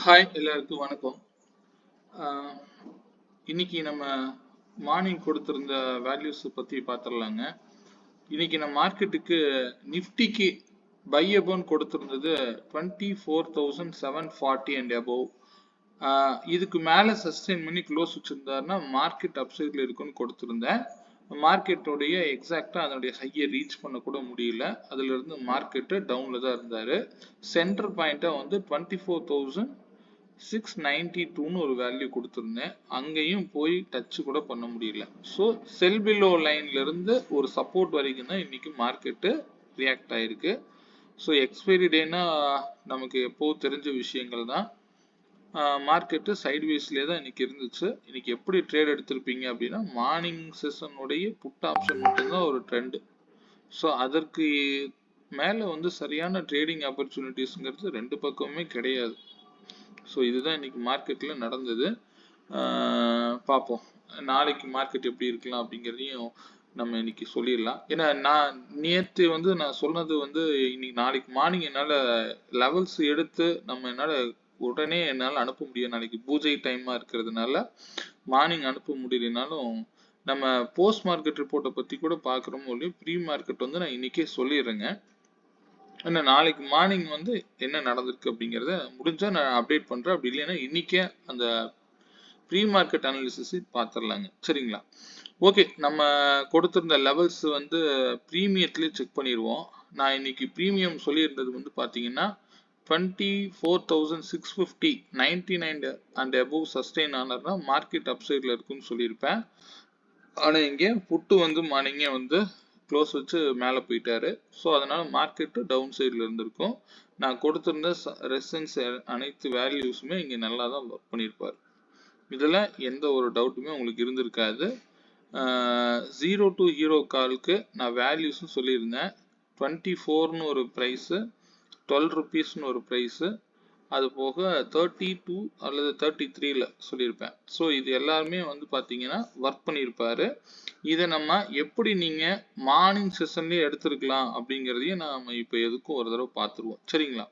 Hi எல்லாருக்கும் வணக்கம். ஆஹ் இன்னைக்கு நம்ம மார்னிங் கொடுத்திருந்த வேல்யூஸ் பத்தி பார்த்துடலாங்க. இன்னைக்கு நம்ம மார்க்கெட்டுக்கு நிஃப்டிக்கு பை அபவுன் கொடுத்திருந்தது 24,740 அண்ட் அபோவ். இதுக்கு மேல சஸ்டெயின் பண்ணி க்ளோஸ் வச்சிருந்தாருன்னா மார்க்கெட் அப்சைட்ல இருக்குன்னு கொடுத்திருந்தேன். மார்க்கெட்டோடைய எக்ஸாக்டா அதனுடைய ஹையை ரீச் பண்ண கூட முடியல. அதுல இருந்து மார்க்கெட்டு டவுன்ல தான் இருந்தாரு. சென்டர் பாயிண்டா வந்து 24,692ன்னு ஒரு வேல்யூ கொடுத்திருந்தேன். அங்கேயும் போய் டச் கூட பண்ண முடியல. ஸோ செல் பிலோ லைன்ல இருந்து ஒரு சப்போர்ட் வரைக்கும் தான் இன்னைக்கு மார்க்கெட்டு ரியாக்ட் ஆயிருக்கு. ஸோ எக்ஸ்பைரி டேனா நமக்கு எப்போ தெரிஞ்ச விஷயங்கள் தான். மார்க்கெட்டு சைட்வேஸ்லேயே தான் இன்னைக்கு இருந்துச்சு. இன்னைக்கு எப்படி ட்ரேட் எடுத்திருப்பீங்க அப்படின்னா மார்னிங் செஷனுடைய புட் ஆப்ஷன் மட்டும்தான் ஒரு ட்ரெண்டு. ஸோ அதற்கு மேலே வந்து சரியான ட்ரேடிங் ஆப்பர்ச்சுனிட்டிஸ்ங்கிறது ரெண்டு பக்கமுமே கிடையாது. ஸோ இதுதான் இன்னைக்கு மார்க்கெட்டில் நடந்தது. பார்ப்போம் நாளைக்கு மார்க்கெட் எப்படி இருக்கலாம் அப்படிங்கிறதையும் நம்ம இன்னைக்கு சொல்லிடலாம். ஏன்னா நான் நேற்று வந்து நான் சொன்னது வந்து இன்னைக்கு நாளைக்கு மார்னிங் என்னால் லெவல்ஸ் எடுத்து என்னால் உடனே என்னால் அனுப்ப முடியும். நாளைக்கு பூஜை டைமாக இருக்கிறதுனால மார்னிங் அனுப்ப முடியலனாலும் நம்ம போஸ்ட் மார்க்கெட் ரிப்போர்ட்டை பற்றி கூட பார்க்குறோமோ இல்லையோ ப்ரீ மார்க்கெட் வந்து நான் இன்னைக்கே சொல்லிடுறேங்க. ஏன்னா நாளைக்கு மார்னிங் வந்து என்ன நடந்திருக்கு அப்படிங்கிறத முடிஞ்சா நான் அப்டேட் பண்ணுறேன். அப்படி இல்லைன்னா இன்னைக்கே அந்த ப்ரீ மார்க்கெட் அனாலிசிஸ் பார்த்துடலாங்க. சரிங்களா? ஓகே, நம்ம கொடுத்திருந்த லெவல்ஸ் வந்து ப்ரீமியத்துலேயே செக் பண்ணிடுவோம். நான் இன்னைக்கு ப்ரீமியம் சொல்லியிருந்தது வந்து பார்த்தீங்கன்னா 24,650 99 அண்ட் அபோவ் சஸ்டெயின் ஆனர்னா மார்க்கெட் அப்சைடில் இருக்குன்னு சொல்லியிருப்பேன். ஆனால் இங்கே புட்டு வந்து மார்னிங்கே வந்து க்ளோஸ் வச்சு மேலே போயிட்டாரு. ஸோ அதனால மார்க்கெட்டு டவுன் சைடில் இருந்திருக்கும். நான் கொடுத்திருந்த ரெசன்ஸ் அனைத்து வேல்யூஸுமே இங்கே நல்லா தான் ஒர்க் பண்ணியிருப்பார். இதில் எந்த ஒரு டவுட்டுமே உங்களுக்கு இருந்திருக்காது. 0 to ஹீரோ காலுக்கு நான் வேல்யூஸும் சொல்லியிருந்தேன். 24ன்னு ஒரு ப்ரைஸு, 12 ருபீஸ்னு ஒரு ப்ரைஸு, அது போக 32 அல்லது 33ல சொல்லியிருப்பேன். ஸோ இது எல்லாருமே வந்து பார்த்தீங்கன்னா ஒர்க் பண்ணியிருப்பாரு. இதை நம்ம எப்படி நீங்கள் மார்னிங் செஷன்லேயே எடுத்துருக்கலாம் அப்படிங்கிறதையும் நம்ம இப்போ எதுக்கும் ஒரு தடவை பார்த்துருவோம். சரிங்களா?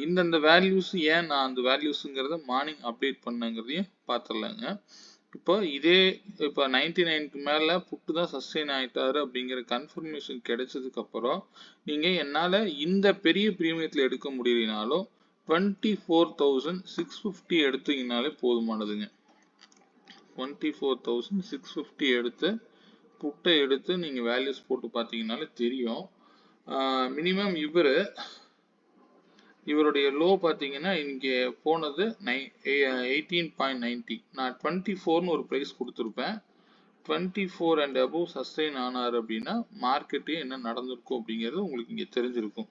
இந்தந்த வேல்யூஸ் ஏன் நான் அந்த வேல்யூஸுங்கிறத மார்னிங் அப்டேட் பண்ணங்கிறதையும் பார்த்துடலாங்க. இப்போ 99க்கு மேலே புட்டு தான் சஸ்டெயின் ஆகிட்டாரு அப்படிங்கிற கன்ஃபர்மேஷன் கிடைச்சதுக்கு அப்புறம் நீங்கள் என்னால் இந்த பெரிய ப்ரீமியத்தில் எடுக்க முடியலனாலும் 24,650 எடுத்தீங்கனாலே போதுமானதுங்க. 24,650 எடுத்து புட்டை எடுத்து நீங்கள் வேல்யூஸ் போட்டு பார்த்தீங்கனாலே தெரியும். மினிமம் இவருடைய லோ பார்த்தீங்கன்னா இங்கே போனது 18.90. நான் 24ன்னு ஒரு ப்ரைஸ் கொடுத்துருப்பேன். 24 அண்ட் அபோவ் சஸ்டெயின் ஆனார் அப்படின்னா மார்க்கெட்டு என்ன நடந்திருக்கும் அப்படிங்கிறது உங்களுக்கு இங்கே தெரிஞ்சிருக்கும்,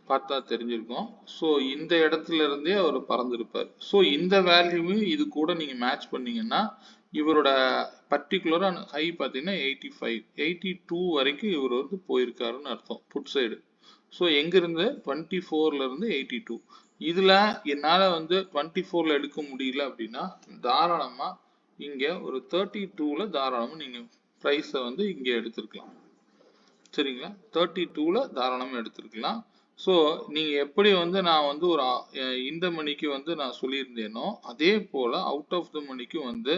பார்த்தா தெரிஞ்சிருக்கும். ஸோ இந்த இடத்துல இருந்தே அவர் பறந்துருப்பார். ஸோ இந்த வேல்யூவும் இது கூட நீங்கள் மேட்ச் பண்ணீங்கன்னா இவரோட பர்டிகுலரான ஹை பார்த்தீங்கன்னா 85, 82 வரைக்கும் இவர் வந்து போயிருக்காருன்னு அர்த்தம் புட் சைடு. ஸோ எங்கிருந்து 24ல இருந்து 82. இதில் என்னால் வந்து 24ல எடுக்க முடியல அப்படின்னா தாராளமாக இங்கே ஒரு 32ல தாராளமாக நீங்கள் ப்ரைஸை வந்து இங்கே எடுத்துருக்கலாம். சரிங்களா? 32ல தாராளமாக எடுத்துருக்கலாம். ஸோ நீங்கள் எப்படி வந்து நான் வந்து ஒரு இந்த மணிக்கு வந்து நான் சொல்லியிருந்தேனோ அதே போல் அவுட் ஆஃப் த மணிக்கு வந்து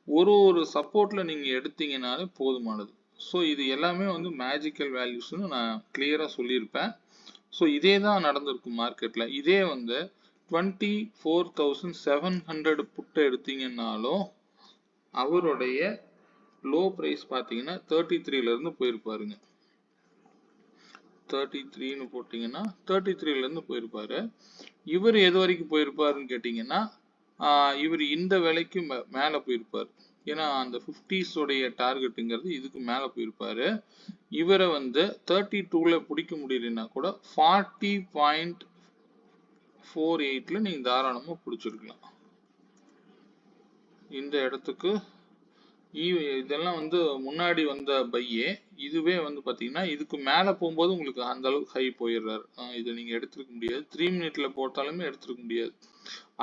ஒரு சப்போர்ட்டில் நீங்கள் எடுத்தீங்கனாலே போதுமானது. ஸோ இது எல்லாமே வந்து மேஜிக்கல் வேல்யூஸ்னு நான் கிளியராக சொல்லியிருப்பேன். ஸோ இதே தான் நடந்திருக்கும் மார்க்கெட்டில். இதே வந்து 24,700 புட்டை எடுத்தீங்கன்னாலும் அவருடைய லோ ப்ரைஸ் பார்த்தீங்கன்னா 33லேருந்து போயிருப்பாருங்க. 33ன்னு போட்டிங்கன்னா 33லேருந்து போயிருப்பாரு. இவர் எது வரைக்கும் போயிருப்பாருன்னு கேட்டிங்கன்னா இவர் இந்த விலைக்கு மேலே போயிருப்பார். ஏன்னா அந்த 50s உடைய டார்கெட்டுங்கிறது இதுக்கு மேலே போயிருப்பாரு. இவரை வந்து 32ல பிடிக்க முடியலன்னா கூட 40.48ல நீங்கள் தாராளமாக பிடிச்சிருக்கலாம். இந்த இடத்துக்கு இதெல்லாம் வந்து முன்னாடி வந்த பையே. இதுவே வந்து பார்த்தீங்கன்னா இதுக்கு மேலே போகும்போது உங்களுக்கு அந்த அளவுக்கு ஹை போயிடுறாரு. இதை நீங்கள் எடுத்துருக்க முடியாது. 3 மினிட்ல போட்டாலுமே எடுத்துருக்க முடியாது.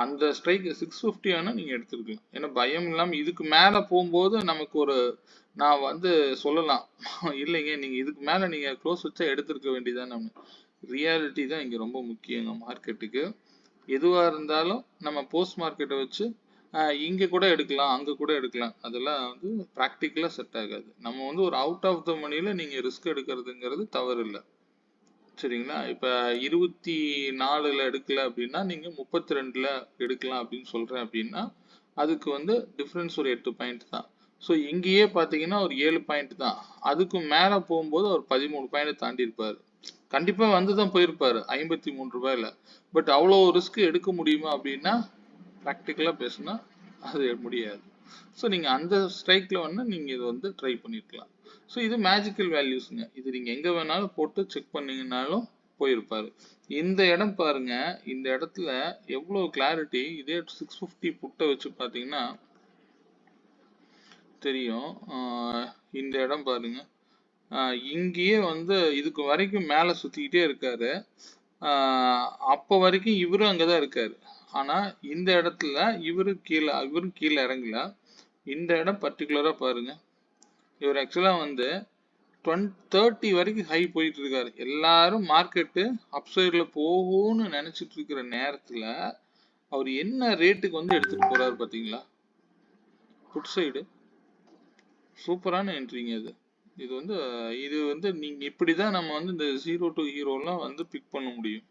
அந்த ஸ்ட்ரைக் 650 ஆனால் நீங்கள் எடுத்துருக்கலாம். ஏன்னா பயம் இல்லாமல் இதுக்கு மேலே போகும்போது நமக்கு ஒரு நான் வந்து சொல்லலாம் இல்லைங்க நீங்கள் இதுக்கு மேலே நீங்கள் க்ளோஸ் வச்சா எடுத்துருக்க வேண்டியதான். நம்ம ரியாலிட்டி தான் இங்கே ரொம்ப முக்கியங்க மார்க்கெட்டுக்கு. எதுவா இருந்தாலும் நம்ம போஸ்ட் மார்க்கெட்டை வச்சு இங்க கூட எடுக்கலாம், அங்க கூட எடுக்கலாம். அதெல்லாம் வந்து ப்ராக்டிக்கலா செட் ஆகாது. நம்ம வந்து ஒரு அவுட் ஆஃப் த மணில நீங்க ரிஸ்க் எடுக்கிறதுங்கிறது தவறு இல்லை. சரிங்களா? இப்ப 24ல எடுக்கல அப்படின்னா நீங்க 32ல எடுக்கலாம் அப்படின்னு சொல்றேன் அப்படின்னா அதுக்கு வந்து டிஃபரன்ஸ் ஒரு 8 பாயிண்ட் தான். ஸோ இங்கேயே பார்த்தீங்கன்னா ஒரு 7 பாயிண்ட் தான். அதுக்கு மேல போகும்போது ஒரு 13 பாயிண்ட் தாண்டி இருப்பாரு. கண்டிப்பா வந்து தான் போயிருப்பாரு 53 ரூபாயில. பட் அவ்வளோ ரிஸ்க் எடுக்க முடியுமா அப்படின்னா ப்ராக்டிக்கலா பேசுனா அது முடியாது. ஸோ நீங்க அந்த ஸ்ட்ரைக்ல வேணா நீங்க இது வந்து ட்ரை பண்ணிருக்கலாம். ஸோ இது மேஜிக்கல் வேல்யூஸ்ங்க. இது நீங்க எங்க வேணாலும் போட்டு செக் பண்ணீங்கன்னாலும் போயிருப்பாரு. இந்த இடம் பாருங்க, இந்த இடத்துல எவ்வளவு கிளாரிட்டி. இதே 650 புட்டை வச்சு பாத்தீங்கன்னா தெரியும். இந்த இடம் பாருங்க, இங்கேயே வந்து இதுக்கு வரைக்கும் மேல சுத்திக்கிட்டே இருக்காரு. அப்ப வரைக்கும் இவரும் அங்கதான் இருக்காரு. ஆனா இந்த இடத்துல இவரும் கீழே இறங்கல. இந்த இடம் பர்டிகுலரா பாருங்க, இவர் ஆக்சுவலா வந்து 30 வரைக்கும் ஹை போயிட்டு இருக்காரு. எல்லாரும் மார்க்கெட்டு அப்சைட்ல போகும்னு நினைச்சிட்டு இருக்கிற நேரத்துல அவர் என்ன ரேட்டுக்கு வந்து எடுத்துட்டு போறாரு பாத்தீங்களா? புட் சைடு சூப்பரான என்ட்ரிங்க அது. இது வந்து நீங்க இப்படிதான் நம்ம வந்து இந்த 0 to ஹீரோ எல்லாம் வந்து பிக் பண்ண முடியும்.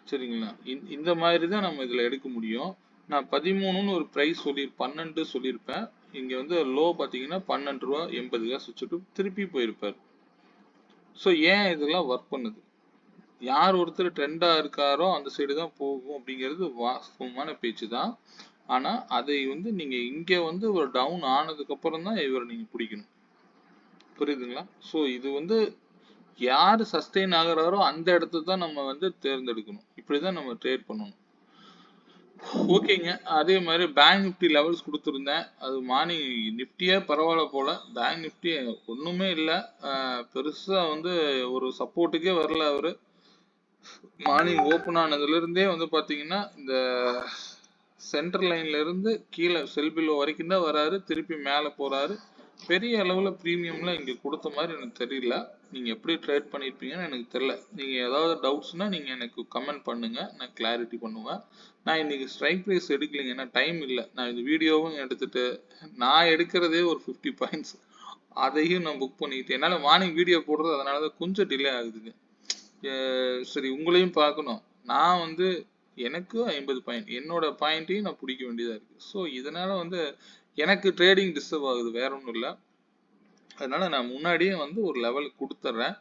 சரிங்களா? இந்த மாதிரி தான் நம்ம இதுல எடுக்க முடியும். நான் 13ன்னு ஒரு பிரைஸ் 12 சொல்லியிருப்பேன். இங்க வந்து லோ பாத்தீங்கன்னா 12 ரூபா 80 காசு வச்சுட்டு திருப்பி போயிருப்பாரு. ஸோ ஏன் இதெல்லாம் ஒர்க் பண்ணுது? யார் ஒருத்தர் ட்ரெண்டா இருக்காரோ அந்த சைடு தான் போகும் அப்படிங்கிறது வாஸ்தவமான பேச்சு தான். ஆனா அதை வந்து நீங்க இங்க வந்து ஒரு டவுன் ஆனதுக்கு அப்புறம் தான் இவரை நீங்க பிடிக்கணும். புரியுதுங்களா? ஸோ இது வந்து யாரு சஸ்டெயின் ஆகுறாரோ அந்த இடத்த தான் நம்ம வந்து தேர்ந்தெடுக்கணும். இப்படிதான் நம்ம ட்ரேட் பண்ணணும். ஓகேங்க. அதே மாதிரி பேங்க் நிஃப்டி லெவல்ஸ் கொடுத்துருந்தேன். அது மார்னிங் நிஃப்டியே பரவாயில்ல போல. பேங்க் நிஃப்டி ஒண்ணுமே இல்லை, பெருசா வந்து ஒரு சப்போர்ட்டுக்கே வரல அவரு. மார்னிங் ஓப்பன் ஆனதுல இருந்தே வந்து பாத்தீங்கன்னா இந்த சென்டர் லைன்ல இருந்து கீழே செல் பிலோ வரைக்கும் தான் வராரு, திருப்பி மேல போறாரு. பெரிய அளவுல பிரீமியம்லாம் இங்க கொடுத்த மாதிரி எனக்கு தெரியல. நீங்க எப்படி ட்ரேட் பண்ணிருப்பீங்கன்னு எனக்கு தெரியல. நீங்க ஏதாவது டவுட்ஸ்னா நீங்க எனக்கு கமெண்ட் பண்ணுங்க, நான் கிளாரிட்டி பண்ணுவேன். நான் இன்னைக்கு ஸ்ட்ரைக் ப்ரைஸ் எடுக்கலைங்க, ஏன்னா டைம் இல்லை. நான் இந்த வீடியோவும் எடுத்துட்டு நான் எடுக்கிறதே ஒரு 50 பாயிண்ட்ஸ், அதையும் நான் புக் பண்ணிட்டு என்னால மார்னிங் வீடியோ போடுறது அதனாலதான் கொஞ்சம் டிலே ஆகுதுங்க. சரி, உங்களையும் பார்க்கணும். நான் வந்து எனக்கு 50 பாயிண்ட் என்னோட பாயிண்ட்டையும் நான் பிடிக்க வேண்டியதா இருக்கு. ஸோ இதனால வந்து எனக்கு ட்ரேடிங் டிஸ்டர்ப் ஆகுது, வேற ஒன்றும் இல்லை. அதனால நான் முன்னாடியே வந்து ஒரு லெவலுக்கு கொடுத்துட்றேன்.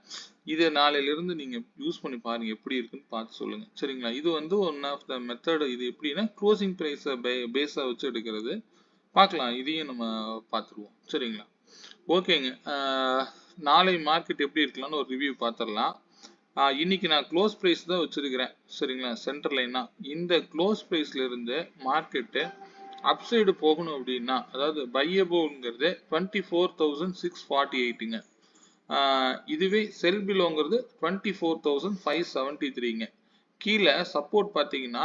இதை நாளையிலிருந்து நீங்க யூஸ் பண்ணி பாருங்க, எப்படி இருக்குன்னு பார்த்து சொல்லுங்க. சரிங்களா? இது வந்து ஒன் ஆஃப் த மெத்தட். இது எப்படின்னா க்ளோசிங் ப்ரைஸை பேஸா வச்சு எடுக்கிறது. பார்க்கலாம், இதையும் நம்ம பார்த்துருவோம். சரிங்களா? ஓகேங்க. நாளை மார்க்கெட் எப்படி இருக்கலாம்னு ஒரு ரிவ்யூ பார்த்துடலாம். இன்னைக்கு நான் க்ளோஸ் ப்ரைஸ் தான் வச்சிருக்கிறேன். சரிங்களா? சென்டர் லைனா இந்த க்ளோஸ் ப்ரைஸ்ல இருந்து மார்க்கெட்டு அப்சைடு போகணும் அப்படின்னா, அதாவது பையபோங்கிறது 24,648ங்க. இதுவே செல் பிலோங்கிறது 24,573ங்க. கீழே சப்போர்ட் பார்த்தீங்கன்னா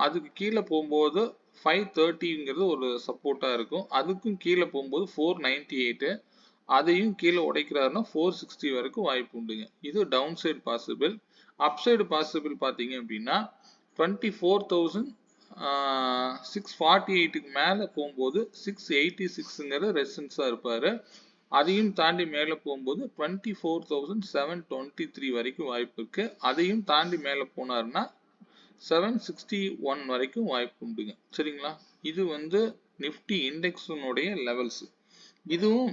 அதுக்கு கீழே போகும்போது 530ங்கிறது ஒரு சப்போர்ட்டா இருக்கும். அதுக்கும் கீழே போகும்போது 498, அதையும் கீழே உடைக்கிறாருன்னா 460 வரைக்கும் வாய்ப்பு உண்டுங்க. இது downside possible. Upside possible பார்த்தீங்க அப்படின்னா 24,648க்கு மேலே போகும்போது 686ங்கிற ரெசிஸ்டன்ஸா இருப்பாரு. அதையும் தாண்டி மேலே போகும்போது 24,723 வரைக்கும் வாய்ப்பு இருக்கு. அதையும் தாண்டி மேலே போனாருன்னா 761 வரைக்கும் வாய்ப்பு உண்டுங்க. சரிங்களா? இது வந்து நிஃப்டி இண்டெக்ஸினுடைய லெவல்ஸ். இதுவும்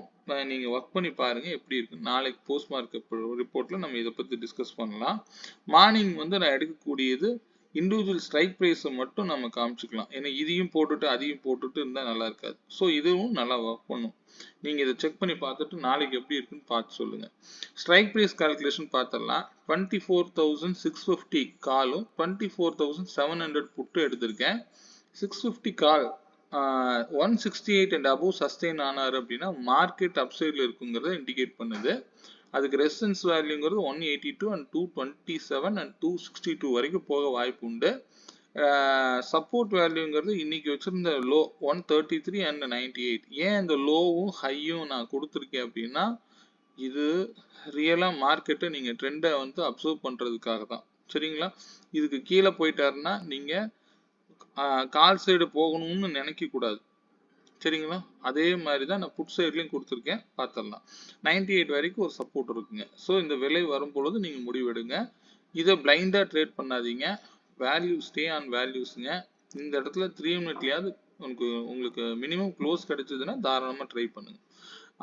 நீங்க ஒர்க் பண்ணி பாருங்க எப்படி இருக்கு. நாளைக்கு போஸ்ட் மார்க்கெட் ரிப்போர்ட்ல நம்ம இதை பத்தி டிஸ்கஸ் பண்ணலாம். மார்னிங் வந்து நான் எடுக்கக்கூடியது இண்டிவிஜுவல் ஸ்ட்ரைக் ப்ரைஸை மட்டும் நம்ம காமிச்சுக்கலாம். ஏன்னா இதையும் போட்டுட்டு அதையும் போட்டுட்டு இருந்தா நல்லா இருக்காது. ஸோ இதுவும் நல்லா ஒர்க் பண்ணும். நீங்க இதை செக் பண்ணி பார்த்துட்டு நாளைக்கு எப்படி இருக்குன்னு பார்த்து சொல்லுங்க. ஸ்ட்ரைக் ப்ரைஸ் கால்குலேஷன் பார்த்துடலாம். 24,650 காலும் 24,700 புட்டு எடுத்திருக்கேன். 650 கால் 168 அண்ட் அபோவ் சஸ்டெயின் ஆனார் அப்படின்னா மார்க்கெட் அப்சைட்ல இருக்குங்கிறத இண்டிகேட் பண்ணுது. அதுக்கு ரெசிஸ்டன்ஸ் வேல்யூங்கிறது 182 அண்ட் 227 அண்ட் 262 வரைக்கும் போக வாய்ப்பு உண்டு. சப்போர்ட் வேல்யூங்கிறது இன்னைக்கு வச்சிருந்த லோ 133 அண்ட் 98. ஏன் இந்த லோவும் ஹையும் நான் கொடுத்துருக்கேன் அப்படின்னா இது ரியலா மார்க்கெட்டை நீங்க ட்ரெண்டை வந்து அப்சர்வ் பண்றதுக்காக தான். சரிங்களா? இதுக்கு கீழே போயிட்டாருன்னா நீங்க கால் சைடு போகணும்னு நினைக்க கூடாது. சரிங்களா? அதே மாதிரி தான் நான் புட் சைட்லயும் கொடுத்துருக்கேன், பார்த்துடலாம். 98 வரைக்கும் ஒரு சப்போர்ட் இருக்குங்க. ஸோ இந்த விலை வரும் பொழுது நீங்க முடிவெடுங்க. இதை பிளைண்டா ட்ரேட் பண்ணாதீங்க. வேல்யூ ஸ்டே ஆன் வேல்யூஸ்ங்க. இந்த இடத்துல 3 மினிட்லயாவது உங்களுக்கு மினிமம் க்ளோஸ் கிடைச்சதுன்னா தாராளமா ட்ரை பண்ணுங்க.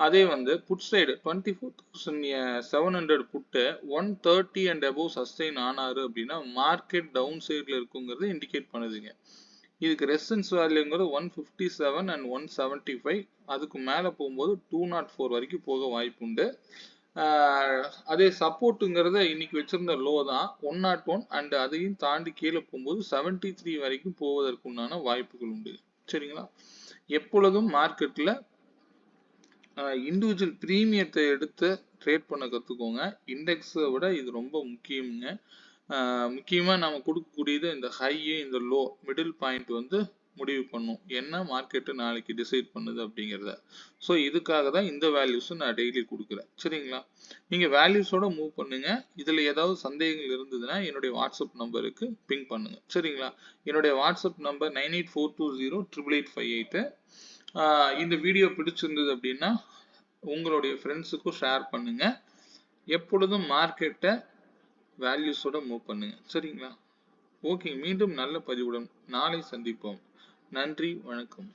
அதே வந்து put side 24,700 put 130 and above sustain ஆனாரு அப்படின்னா மார்க்கெட் டவுன் சைட்ல இருக்குங்கிறது இண்டிகேட் பண்ணுதுங்க. இதுக்கு ரெசிஸ்டன்ஸ் வேல்யூங்கிறது 157 அண்ட் 175. அதுக்கு மேலே போகும்போது 204 வரைக்கும் போக வாய்ப்பு உண்டு. அதே சப்போர்ட்டுங்கிறத இன்னைக்கு வச்சிருந்த லோ தான் 101 அண்ட் அதையும் தாண்டி கீழே போகும்போது 73 வரைக்கும் போவதற்குண்டான வாய்ப்புகள் உண்டு. சரிங்களா? எப்பொழுதும் மார்க்கெட்ல இண்டிவிஜுவல் பிரீமியத்தை எடுத்து ட்ரேட் பண்ண கற்றுக்கோங்க. இண்டெக்ஸை விட இது ரொம்ப முக்கியங்க. முக்கியமாக நம்ம கொடுக்கக்கூடியது இந்த ஹையு இந்த லோ மிடில் பாயிண்ட் வந்து முடிவு பண்ணும் என்ன மார்க்கெட்டு நாளைக்கு டிசைட் பண்ணுது அப்படிங்கிறத. ஸோ இதுக்காக தான் இந்த வேல்யூஸும் நான் டெய்லி கொடுக்குறேன். சரிங்களா? நீங்கள் வேல்யூஸோட மூவ் பண்ணுங்க. இதில் ஏதாவது சந்தேகங்கள் இருந்ததுன்னா என்னுடைய வாட்ஸ்அப் நம்பருக்கு பிங் பண்ணுங்க. சரிங்களா? என்னுடைய வாட்ஸ்அப் நம்பர் 9842088858. இந்த வீடியோ பிடிச்சிருந்தது அப்படின்னா உங்களுடைய ஃப்ரெண்ட்ஸுக்கும் ஷேர் பண்ணுங்க. எப்பொழுதும் மார்க்கெட்டை வேல்யூஸோட மூவ் பண்ணுங்க. சரிங்களா? ஓகே, மீண்டும் நல்ல பதிவுடன் நாளை சந்திப்போம். நன்றி, வணக்கம்.